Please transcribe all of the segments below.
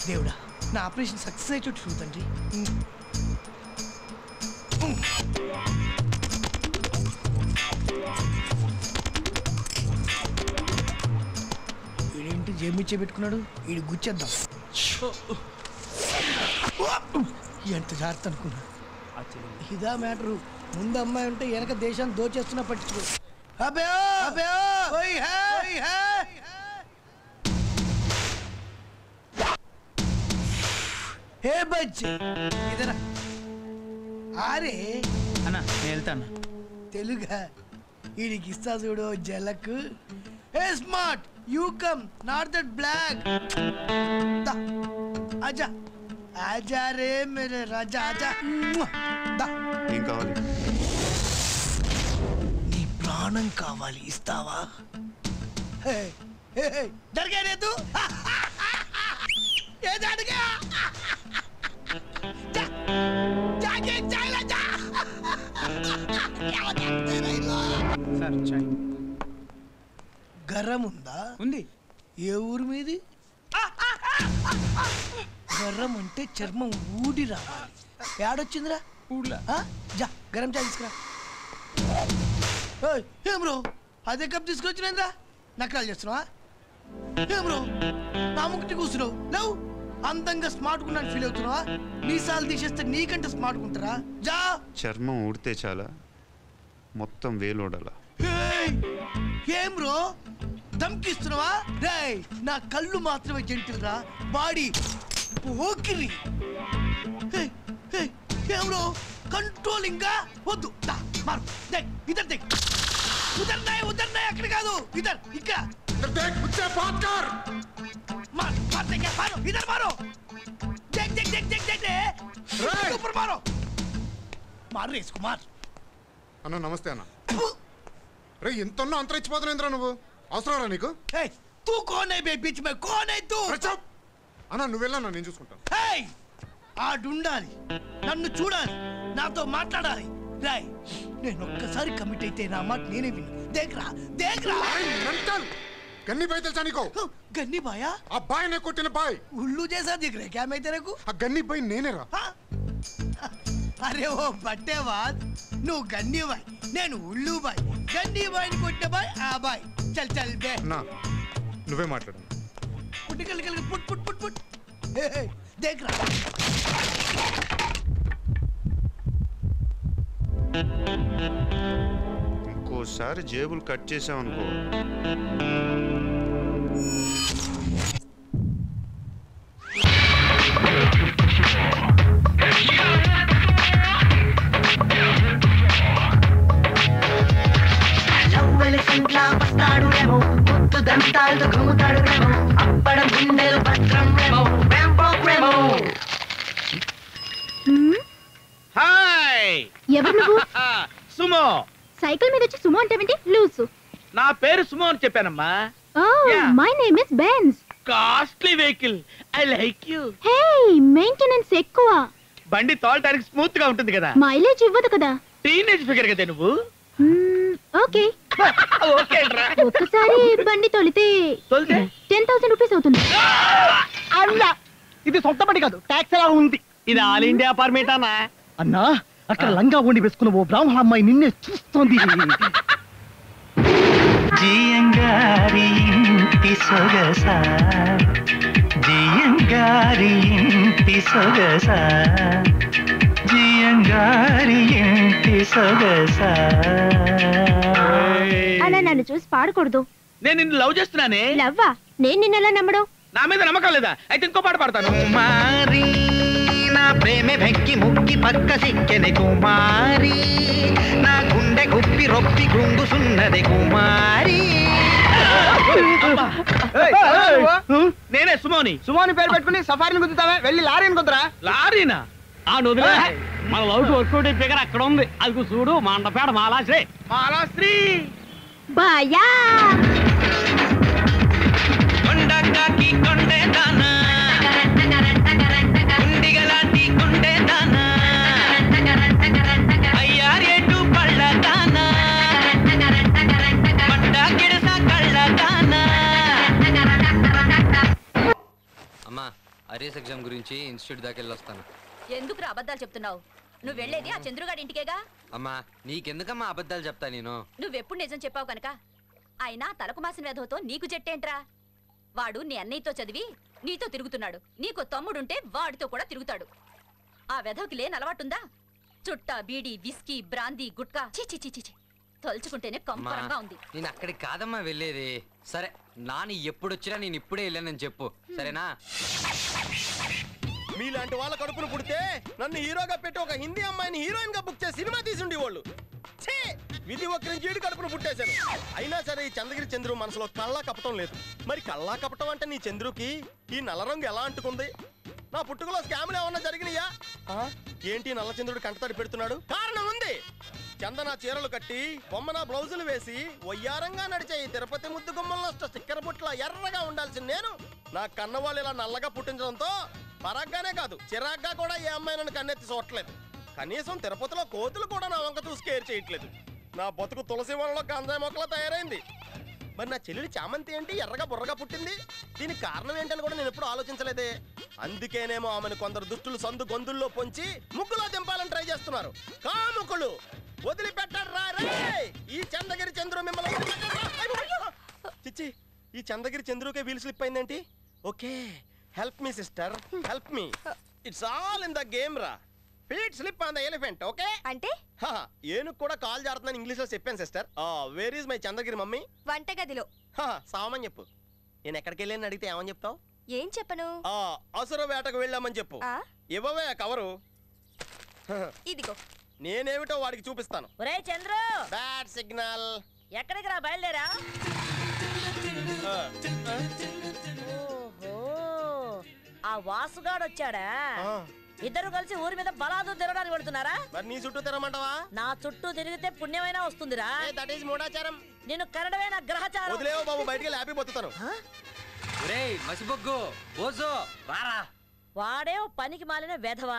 దేవుడా నా operation success అయ్యేటట్టు చూడండి. వీడేంటి జేబుచ్చే పెట్టుకున్నాడు, వీడు గుచ్చేద్దాం. ఎంత జాగ్రత్త అనుకున్నా. ఇదా మ్యాటరు. ముందు అమ్మాయి ఉంటే వెనక దేశాన్ని దోచేస్తున్నా పట్టించుకో. హే బచ్చి ఇదరా ఆరే అన్న నేను వెళ్తాను. తెలుగా వీడికి ఇస్తా చూడు జలకు. Hey smart you come not that black. ఆజా ఆజా రే మేరే రాజా ఆజా. ఏం కావాలి? నీ ప్రాణం కావాలి, ఇస్తావా? జరిగే తూ ఏ జడిగా సార్ చాయ్ గర్రం ఉందా? ఉంది. ఏ ఊరు మీది? గర్రం అంటే చర్మం ఊడి రావాలి. ఏడొచ్చిందిరా ఊళ్ళో. జా గరం చాయ్ తీసుకురా. ఏం బ్రో అదే కప్ తీసుకొచ్చినంద్రా నకరాలు చేస్తున్నావా? ఏం బ్రో నా ముక్కటి కూర్చున్నావు లేవు. అందంగా స్మార్ట్ గున్నాను ఫీల్ అవుతున్నావా? మీసాలు తీసేస్తే నీకంటే స్మార్ట్ గుంటారా? జా. చర్మం ఊడితే చాలా, మొత్తం వేలోడాలా? ఏం బ్రో దమ్కిస్తున్నావా? రేయ్ నా కళ్ళు మాత్రమే జంటిల్రా, బాడీ పోకిరి. ఏం బ్రో కంట్రోలింగ్ గా వద్దు. మారు ఇద్దరు దేక్ ఉదర్నాయ్ ఉదర్నాయ్ అక్కడ కాదు ఇద్దరు ఇక్కడ. मार मारते क्या? मारो इधर मारो. देख देख देख देख देख दे ऊपर मारो. मार रे इसको मार. అన్న నమస్తే అన్న. రే ఎంతన్నా అంతరించిపోతున్నాయింద్రా నువ్వు, అవసరమరా నీకు? ए तू कौन है बे बीच में? कौन है तू? అన్న నువ్వు వెళ్ళన్నా నేను చూసుకుంటాను. ఏయ్ ఆడుండాలి, నన్ను చూడాలి, నాతో మాట్లాడాలి. రాయ్ నేను ఒక్కసారి కమిట్ అయితే నా మాట నేనే విను. దేఖ్రా దేఖ్రా. గన్ని బాయ్ తెలుసా నీకు? గన్ని బాయా? ఆ బాయ్ నే కొట్టిన బాయ్. ఉల్లు జైసా దిఖ రే క్యా మే తెరే కు? ఆ గన్ని బాయ్ నేనేరా. అరే ఓ బట్టే బాద్, నువ్వు గన్ని బాయ్ నేను ఉల్లు బాయ్. గన్ని బాయ్ని కొట్టే బాయ్ ఆ బాయ్. చల్ చల్ బే నా నువ్వే మాట్లాడు. పుట్టికల్ కల్ put put put put. Dekh రా. ఇంకోసారి జేబులు కట్ చేసావనుకో. ఎవరు నువ్వు? సుమో. సైకిల్ మీద వచ్చి సుమో అంటావేంటి? లూసు. నా పేరు సుమో అని చెప్పానమ్మా. My name is Benz. Costly vehicle. I like you. Hey maintenance ఎక్కువ. బండి తోలడానికి స్మూత్ గా ఉంటుంది కదా. మైలేజ్ ఇవ్వదు కదా. టీనేజ్ ఫిగర్ కదా నువ్వు. ఓకే ఓకే రా. ఒక్కసారి బండి తోలితే 10,000 రూపీస్ అవుతుంది. అన్నా ఇది సొంత బండి కాదు, టాక్స్ ఎలా ఉంది. ఇది ఆల్ ఇండియా పర్మిట్ అన్నా. అన్నా అక్కడ లంగా ఉండి వేసుకున్న ఓ బ్రాహ్మణ అమ్మాయి నిన్నే చూస్తోంది. జియంగారి ఇంటి సొగస, జియంగారి ఇంటి సొగస, జియంగారి ఇంటి సొగస. అలా నన్ను చూసి పాడకూడదు. నేను నిన్ను లవ్ చేస్తున్నానే. లవ్వా? నేను నిన్నెలా నమ్మడం? నా మీద నమ్మకం లేదా? అయితే ఇంకో పాట పాడతాను. కుమారి నా ప్రేమే వెక్కి ముక్కి పక్క సిక్కెని కుమారి, నా గుండె గుప్పి రొప్పి గుంగుసున్నది కుమారి. నేనే సుమోని. సుమోని పేరు పెట్టుకుని సఫారీని గుద్దుతావే, వెళ్ళి లారీని కుదరా. లారీనా? ఆ నువ్వు మన లవ్ వర్కౌట్ ఫిగర్ అక్కడ ఉంది, అది చూడు. మండపేడ మాలాశ్రీ. మాలాశ్రీ బాయా కొండకి కొండే దానా, గుండిగలాంటి కొండే దానా, అయ్యారేటు పళ్ళ దానా, మంట గిడస కళ్ళ దానా. అమ్మా అరేస్ ఎగ్జామ్ గురించి ఇన్స్టిట్యూట్ దాకా వెళ్ళొస్తాను. ఎందుకు అబద్ధాలు చెప్తున్నావు? నువ్వు వెళ్ళేది ఆ చంద్రుగాడి ఇంటికేగా. అమ్మా నీకెందుకమ్మా అబద్ధాలు చెప్తా నేను? నువ్వెప్పుడు నిజం చెప్పావు కనుక. అయినా తలకు మాసిన వేధవతో నీకు జట్టేంట్రా? వాడు నీ అన్నయ్యతో చదివి నీతో తిరుగుతున్నాడు. నీకు తమ్ముడుంటే వాడితో కూడా తిరుగుతాడు. ఆ వెధవకి లేని అలవాటుందా? చుట్టా బీడి విస్కీ బ్రాందీ గుట్కా చి తలుచుకుంటేనే కంపరంగా ఉంది. నేను అక్కడికి కాదమ్మా వెళ్ళేది. సరే నాని ఎప్పుడొచ్చినా నేను ఇప్పుడే వెళ్ళానని చెప్పు, సరేనా? మీలాంటి వాళ్ళ కడుపును పుడితే నన్ను హీరోగా పెట్టి ఒక హిందీ అమ్మాయిని హీరోయిన్ గా బుక్ చేసి సినిమా తీసిండి వాళ్ళు. విధి ఒక్కరించి ఈడు కడుపును పుట్టేశాను. అయినా సరే ఈ చంద్రగిరి చంద్రు మనసులో కళ్ళా కపటం లేదు. మరి కళ్ళా కపటం అంటే నీ చంద్రుకి ఈ నల్ల రంగు ఎలా అంటుకుంది? నా పుట్టుకలో స్కాములు ఏమన్నా జరిగినాయా? ఏంటి నల్ల చంద్రుడు కంటతడి పెడుతున్నాడు? కారణం ఉంది. చందన చీరలు కట్టి బొమ్మన బ్లౌజులు వేసి వయ్యారంగా నడిచే ఈ తిరుపతి ముద్దు గుమ్మల్లో స్టిక్కర్ బుట్ల ఎర్రగా ఉండాల్సింది నేను నా కన్నవాళ్ళు ఇలా నల్లగా పుట్టించడంతో పరగ్గానే కాదు చిరాగ్గా కూడా ఏ అమ్మాయి నన్ను కన్నెత్తి చూడట్లేదు. కనీసం తిరుపతిలో కోతులు కూడా నా వంక చూసి కేర్ చేయట్లేదు. నా బతుకు తులసి వనంలో గంజాయి మొక్కలా తయారైంది. మరి నా చెల్లెలి చామంతి ఏంటి ఎర్రగా బుర్రగా పుట్టింది? దీనికి కారణం ఏంటని కూడా నేను ఎప్పుడు ఆలోచించలేదే. అందుకేనేమో ఆమెను కొందరు దుష్టులు సందు గొంతుల్లో పొంచి ముగ్గులో దింపాలని ట్రై చేస్తున్నారు. కాముకులు వదిలిపెట్టరా ఈ చంద్రగిరి చంద్రు మిమ్మల్ని చిచ్చి ఈ చంద్రగిరి చంద్రుకే వీల్ స్లిప్ అయిందేంటి? Okay help me sister help me. It's all in the game రా. Feet slip on the elephant. Okay అంటే ఏనుగు కూడా కాల్ జారుతుందని ఇంగ్లీష్ లో చెప్పాను sister. Where is my Chandragiri mummy? వంటగదిలో. సామని చెప్పు. నేను ఎక్కడికి వెళ్ళాను అడిగితే ఏమని చెప్తావు? ఏం చెప్పను? అసుర వేటకు వెళ్ళామని చెప్పు. ఇవ్వవే కవరు. ఇదిగో. నేనేమిటో వాడికి చూపిస్తాను. ఒరే చంద్రు, బ్యాడ్ సిగ్నల్. ఎక్కడికి రా బయలుదేరా? ఓహో ఆ వాసుగాడు వచ్చాడా? ఇద్దరు కలిసి ఊరి మీద బలాదు తిరగడానికి వెళ్తున్నారా? మరి నీ చుట్టూ తిరగమంటావా? నా చుట్టూ తిరిగితే పుణ్యమైనా వస్తుందిరా. దట్ ఈస్ మూఢాచారం. నిన్ను కరడమే నా గ్రహచారం. వదిలేవో బాబు, బయటికి హ్యాపీ పోతాను. ఒరేయ్ మసిబొగ్గు బోజో రారా. వాడే పనికి మాలిన వెధవా.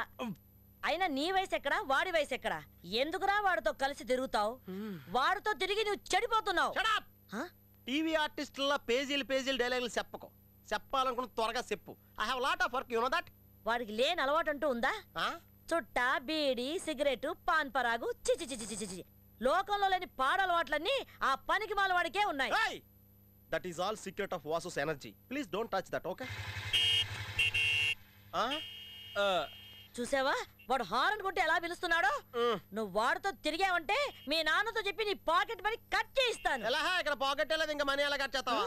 అయినా నీ వయసు ఎక్కడా వాడి వయసు ఎక్కడా? ఎందుకురా వాడితో కలిసి తిరుగుతావు? వాడితో తిరిగి నువ్వు చెడిపోతున్నావు. టీవీ ఆర్టిస్టుల పేజీలు డైలాగులు చెప్పకు. చెప్పాలనుకున్న త్వరగా చెప్పు. I have lot of work, you know that. వాడికి లేని అలవాటు అంటూ ఉందా? చుట్టా బీడి సిగరెట్ పాన్ పరాగు చి లోకంలో లేని పాడలవాట్లన్నీ ఆ పనికి మాల వాడికే ఉన్నాయి. That is all secret of Vasu's energy. Please don't touch that. Okay చూసావా వాడు హారన్ కొట్టి ఎలా పిలుస్తున్నాడో? నువ్వు వాడితో తిరిగావంటే మీ నాన్నతో చెప్పి నీ పాకెట్ మనీ కట్ చేయిస్తాను. ఎలా ఇక్కడ పాకెట్ లేదు, ఇంకా మనీ ఎలా కట్ చేస్తావా?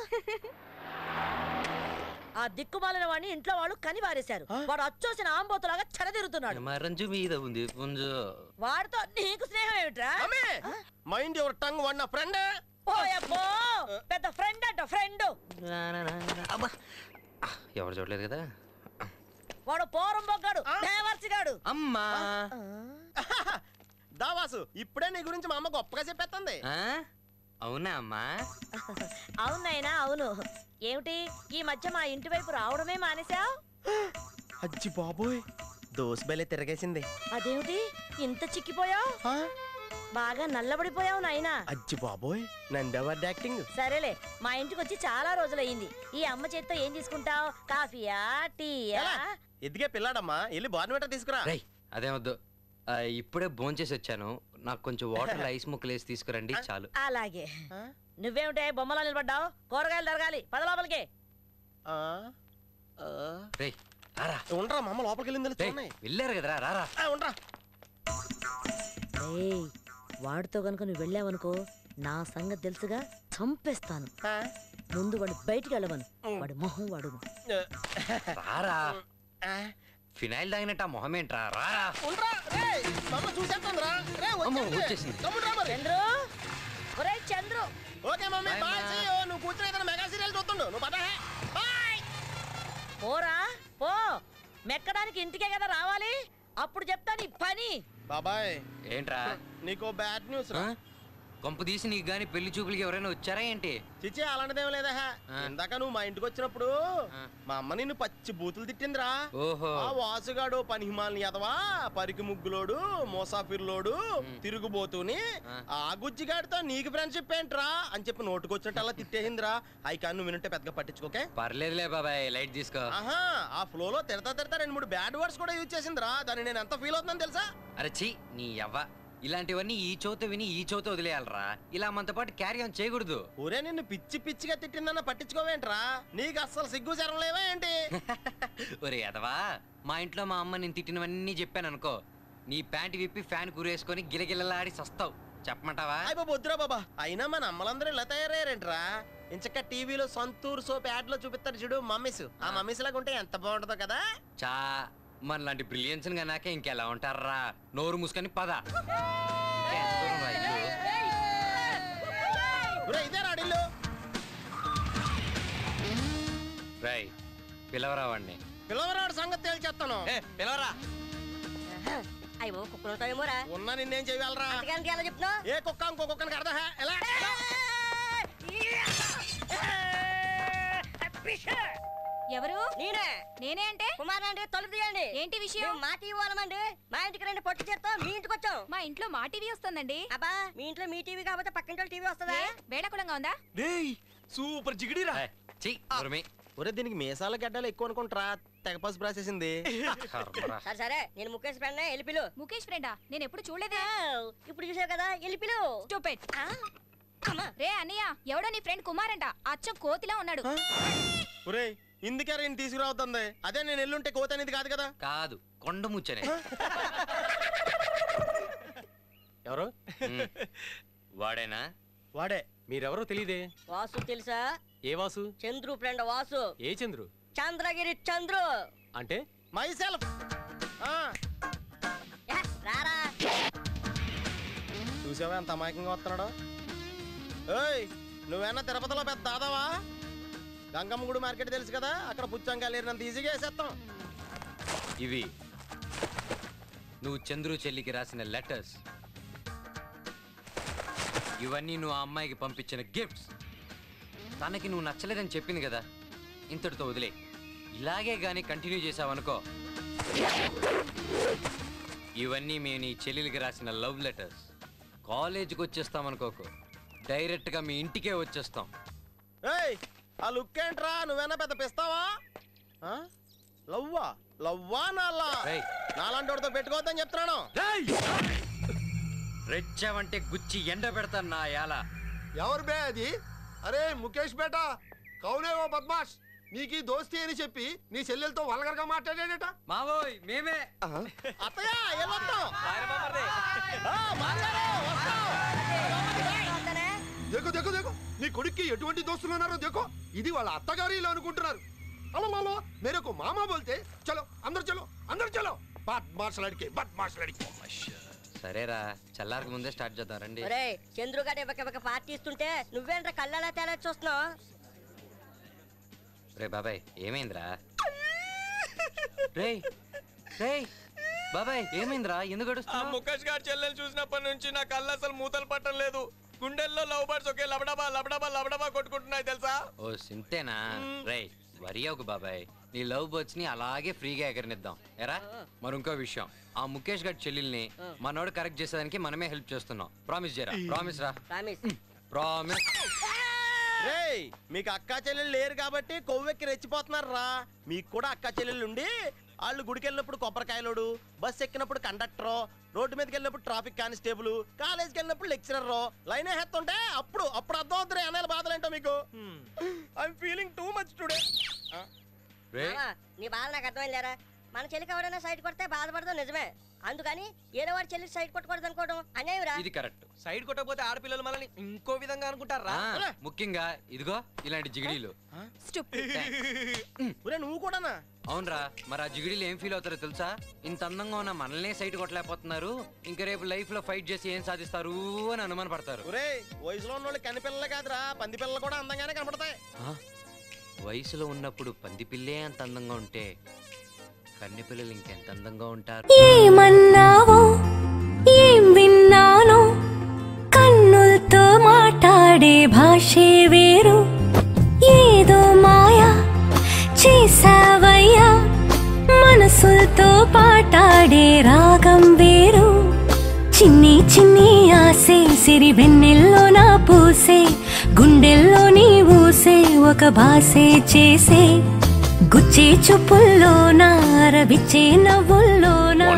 ఆ దిక్కుమాలిన వాడిని ఇంట్లో వాళ్ళు కని వారేశారు. వాడు అచ్చోసిన ఆంబోతులాగా చెడదిరుతున్నాడు. వాడితో నీకు స్నేహం ఏమిట్రా? Mind your tongue. వాడు నా ఫ్రెండ్. ఓయబ్బో పెద్ద ఫ్రెండ్ అంట ఫ్రెండ్. ఎవరు చూడలేదు కదా. వాడు పోరం బొగ్గాడు దేవర్సిగాడు. అమ్మా దావాసు ఇప్పుడే నీ గురించి మా అమ్మ గొప్పగా చెప్పేస్తుంది. అవునా అమ్మా? అవునైనా అవును. ఏమిటి ఈ మధ్య మా ఇంటి వైపు రావడమే మానేశావు? అజ్జి బాబోయ్ దోస్ బెలే తిరగేసింది. అదేమిటి ఇంత చిక్కిపోయావు? బాగా నల్లబడిపోయావు నాయనా. అజ్జి బాబోయ్ నందెవర్ యాక్టింగ్. సరేలే మా ఇంటికి వచ్చి చాలా రోజులయ్యింది. ఈ అమ్మ చేతితో ఏం తీసుకుంటావు? కాఫీయా టీయా? ఎదిగే పిల్లాడమ్మా, వెళ్ళి బార్నవేటర్ తీసుకురా. అదే వద్దు, ఇప్పుడే భోంచేసి వచ్చాను. నాకు కొంచెం వాటర్ ఐస్ ముక్కలు వేసి తీసుకురండి చాలు. అలాగే. నువ్వేమిటే బొమ్మలా నిలబడ్డావు? కూరగాయలు తరగాలి, పద లోపలికి. ఉండరా మా అమ్మ లోపలికి వెళ్ళింది. వెళ్ళారు కదరా రారా. ఉండరా. వాడితో గనుక నువ్వు వెళ్ళావనుకో నా సంగతి తెలుసుగా, చంపేస్తాను. ముందు వాడు బయటికి వెళ్ళవను. వాడి మొహం వాడు. రారా. ఫినాయిల్ తాగినట్టు ఆ మొహం ఏంట్రా? రారా. చంద్రు ఒరే Chandru. Okay mummy bye. See you. నువ్వు కూర్చుని మెగా సీరియల్ చూస్తుండు. నువ్వు పద. బాయ్. పోరా పో. మెక్కడానికి ఇంటికే కదా రావాలి. అప్పుడు చెప్తా నీ పని. బాబాయ్ ఏంట్రా? నీకో బ్యాడ్ న్యూస్ రా. కొంప తీసి నీకు గాని పెళ్లి చూపులకి ఎవరైనా వచ్చారా ఏంటి? చిచి అలాంటిదేం లేదా. ఇందాక నువ్వు మా ఇంటికి వచ్చినప్పుడు మా అమ్మ నిన్ను పచ్చి బూతులు తిట్టిందిరా. ఓహో. ఆ వాసుగాడు పనిహిమాలని ఎదవా, పరికి ముగ్గులోడు, మోసాఫిర్లోడు, తిరుగుబోతుని ఆ గుజ్జిగాడితో నీకు ఫ్రెండ్షిప్ ఏంట్రా అని చెప్పి నోటుకొచ్చినట్టు అలా తిట్టేసిందిరా. అయి కానీ నువ్వు వినుంటే పెద్దగా పట్టించుకోకే. పర్లేదులే బాబాయ్, లైట్ తీసుకో. ఆహా, ఆ ఫ్లో లో తిడతా 2-3 బ్యాడ్ వర్డ్స్ కూడా యూజ్ చేసిందిరా. దాన్ని నేను ఎంత ఫీల్ అవుతున్నాను తెలుసా? అరే ఛీ, నీ యవ్వ, ఇలాంటివన్నీ ఈ చోత విని ఈ చోత వదిలేయాలరా. ఇలా మనతో పాటు క్యారీ ఆన్ చేయకూడదు. ఊరే నిన్ను పిచ్చిగా తిట్టిందన్న పట్టించుకోవేంట్రా? నీకు అస్సలు సిగ్గు జరం లేవా ఏంటి? ఒరే అదవా, మా ఇంట్లో మా అమ్మ నేను తిట్టినవన్నీ చెప్పాను అనుకో, నీ ప్యాంట్ విప్పి ఫ్యాన్ కూరేసుకొని గిలగిలలాడి సస్తావు. చెప్పమంటావా? అయ్యో వద్దురా బాబా. అయినా మన అమ్మలందరూ ఇలా తయారయ్యారేంట్రా? ఇంచక్క టీవీలో సంతూర్ సోప్ యాడ్ లో చూపిస్తారు చూడు మమ్మీస్. ఆ మమ్మీస్ లాగా ఉంటే ఎంత బాగుంటుందో కదా. చా, మనలాంటి బ్రిలియన్స్ నాకే ఇంకెలా ఉంటారా? నోరు మూసుకొని పద. రై, పిలవరా వాడిని. పిలవరాడు సంగతి తేల్చేస్తాను. పిలవరా. అయ్యో కుక్కలు ఉంటాయేమోరా. ఉన్నా నిన్నేం చెయ్యాలరా? ఎలా చెప్తున్నావు? ఏ కుక్క ఇంకో కుక్కనికి అర్థం ఎలా? ఎవరు? నేనే. నేనే అంటే? కుమార్ అండి, తలుపు తీయండి. ఏంటి విషయం? మా టీవీ వాళ్ళమండి. మా ఇంటికి రండి, పొట్టు చేత్తో మీ ఇంటికి వచ్చాం. మా ఇంట్లో మా టీవీ వస్తుందండి. అబ్బా, మీ ఇంట్లో మీ టీవీ కాకపోతే పక్కింటి టీవీ వస్తుందా? వేడకులంగా ఉందా? సూపర్ జిగిడిరా. ఒరే దీనికి మీసాల గడ్డలు ఎక్కువ అనుకుంటారా? తెగ పసుపు రాసేసింది. సరే సరే, నేను ముఖేష్ ఫ్రెండ్. ఎలిపిలు. ముఖేష్ ఫ్రెండా? నేను ఎప్పుడు చూడలేదే. ఇప్పుడు చూసావు కదా, ఎలిపిలు. రే అన్నయ్య, ఎవడో నీ ఫ్రెండ్ కుమార్ అంట. అచ్చం కోతిలా ఉన్నాడు. ఒరే ఇందుకే నేను తీసుకురావుతుంది. అదే నేను ఎల్లుంటే కోత అనేది కాదు కదా. కాదు, కొండ ముచ్చనే. ఎవరు? వాడేనా? వాడే. మీరెవరో తెలియదే. వాసు తెలుసా? ఏ వాసు? చంద్రు ఫ్రెండ్ వాసు. ఏ చంద్రు? చంద్రగిరి చంద్రు. అంటే మై సెల్ఫ్. రారా. చూసావా ఎంత అమాయకంగా వస్తున్నాడు? ఏయ్, నువ్వేనా తిరుపతిలో పెద్ద దాదావా? గంగమ్మ గుడి మార్కెట్ తెలుసు కదా, అక్కడ పుచ్చంకాయలు ఏరినంత ఈజీగా వేసేస్తాం. ఇవి నువ్వు చంద్రు చెల్లికి రాసిన లెటర్స్. ఇవన్నీ నువ్వు ఆ అమ్మాయికి పంపించిన గిఫ్ట్స్. తనకి నువ్వు నచ్చలేదని చెప్పింది కదా, ఇంతటితో వదిలే. ఇలాగే గానీ కంటిన్యూ చేసావనుకో, ఇవన్నీ మేము నీ చెల్లెలికి రాసిన లవ్ లెటర్స్. కాలేజీకి వచ్చేస్తామనుకోకు, డైరెక్ట్గా మీ ఇంటికే వచ్చేస్తాం. ఏయ్, ఆ లుక్ ఏంట్రా? నువ్వేనా పెద్ద పిస్తావా? లవ్వా లవ్వా నాలా? నాలాంటి వాడితో పెట్టుకోవద్దని చెప్తున్నాను. రెచ్చావంటే గుచ్చి ఎండ పెడతాను నా యాల. ఎవరు బే అది? అరే ముఖేష్ బేటా, కౌనేవో బద్మాష్. నీకు దోస్తి అని చెప్పి నీ చెల్లెలతో వల్గర్గా మాట్లాడాడట. మావోయ్ మేమే. అత్తయ్య దేకో దేకో దేకో, నీ కొడుక్కి ఎటువంటి దోస్తులు ఉన్నారో దేకో. ఇది వాళ్ళ అత్తగారిలో అనుకుంటున్నారు. అలో మాలో మేరకు మామా బోల్తే చలో అందరు చలో. బద్మాష్ లడికే. సరేరా, చల్లారికి ముందే స్టార్ట్ చేద్దాం రండి. చంద్రుగాడు ఇవ్వక పార్టీ ఇస్తుంటే నువ్వేంట్రా కళ్ళలా తేలా చూస్తున్నావు? రే బాబాయ్, ఏమైందిరా? రే రే బాబాయ్, ఏమైందిరా? ఎందుకు అడుస్తున్నావు? ముఖేష్ గారి చెల్లెలు చూసినప్పటి నుంచి నా కళ్ళు అసలు మూతలు పట్టం లేదు. గుండెల్లో లవ్ బర్డ్స్ ఒకే లబడబా కొట్టుకుంటున్నాయి తెలుసా? ఓ సింతేనా? రే వరి ఒక బాబాయ్, నీ లవ్ బర్డ్స్ ని అలాగే ఫ్రీగా ఎగరనిద్దాం. ఎరా, మరి ఇంకో విషయం, ఆ ముఖేష్ గారి చెల్లెల్ని మనోడు కరెక్ట్ చేసేదానికి మనమే హెల్ప్ చేస్తున్నాం. ప్రామిస్ చేయరా. ప్రామిస్ రా. ప్రామిస్. రేయ్, మీకు అక్కా చెల్లెలు లేరు కాబట్టి కొవ్వెక్కి రెచ్చిపోతున్నారు రా. మీకు కూడా అక్కా చెల్లెలు ఉండి వాళ్ళు గుడికి వెళ్ళినప్పుడు కొబ్బరికాయలోడు, బస్ ఎక్కినప్పుడు కండక్టరు, రోడ్డు మీదకి వెళ్ళినప్పుడు ట్రాఫిక్ కానిస్టేబుల్, కాలేజ్కి వెళ్ళినప్పుడు లెక్చరర్, లైన్ వేస్తుంటే అప్పుడు అర్థం అవుతుంది అన్నయ్య బాధలు ఏంటో మీకు. I'm feeling too much today. నీ బాధ నాకు అర్థమైందిరా. మన చెల్లికి ఎవరైనా సైడ్ కొడితే బాధపడతాం నిజమే. అందుకని ఏదో వాడి చెల్లికి సైడ్ కొట్టకూడదు అనుకోవడం అన్యాయం. ఇది కరెక్ట్. సైడ్ కొట్టకపోతే ఆడపిల్లలు మనల్ని ఇంకో విధంగా అనుకుంటారా? ముఖ్యంగా ఇదిగో ఇలాంటి జిగిడీలు. నువ్వు కూడానా? అవునరా, మరి ఆ జిగిడీలు ఏం ఫీల్ అవుతారో తెలుసా? ఇంత అందంగా ఉన్న మనల్నే సైడ్ కొట్టలేకపోతున్నారు, ఇంకా రేపు లైఫ్ లో ఫైట్ చేసి ఏం సాధిస్తారు అని అనుమాన పడతారు. వయసులో ఉన్న వాళ్ళు కని పిల్లలే కాదురా, పంది పిల్లలు కూడా అందంగానే కనపడతాయి. వయసులో ఉన్నప్పుడు పంది పిల్లే అంత అందంగా ఉంటే కన్నె పిల్లలు ఇంకెంత అందంగా ఉంటారు. ఏమన్నావో ఏం విన్నానో కన్నులతో మాట్లాడే భాషే వేరు ఏదో మాయా చేసావయ్యా మనసుతో పాటాడే రాగం వేరు చిన్ని చిన్ని ఆసే సిరి వెన్నెల్లో నా పూసే గుండెల్లో నీ ఊసే ఒక భాసే చేసే గుచ్చే చూపుల్లోనా రవిచ్చే నవ్వుల్లోనా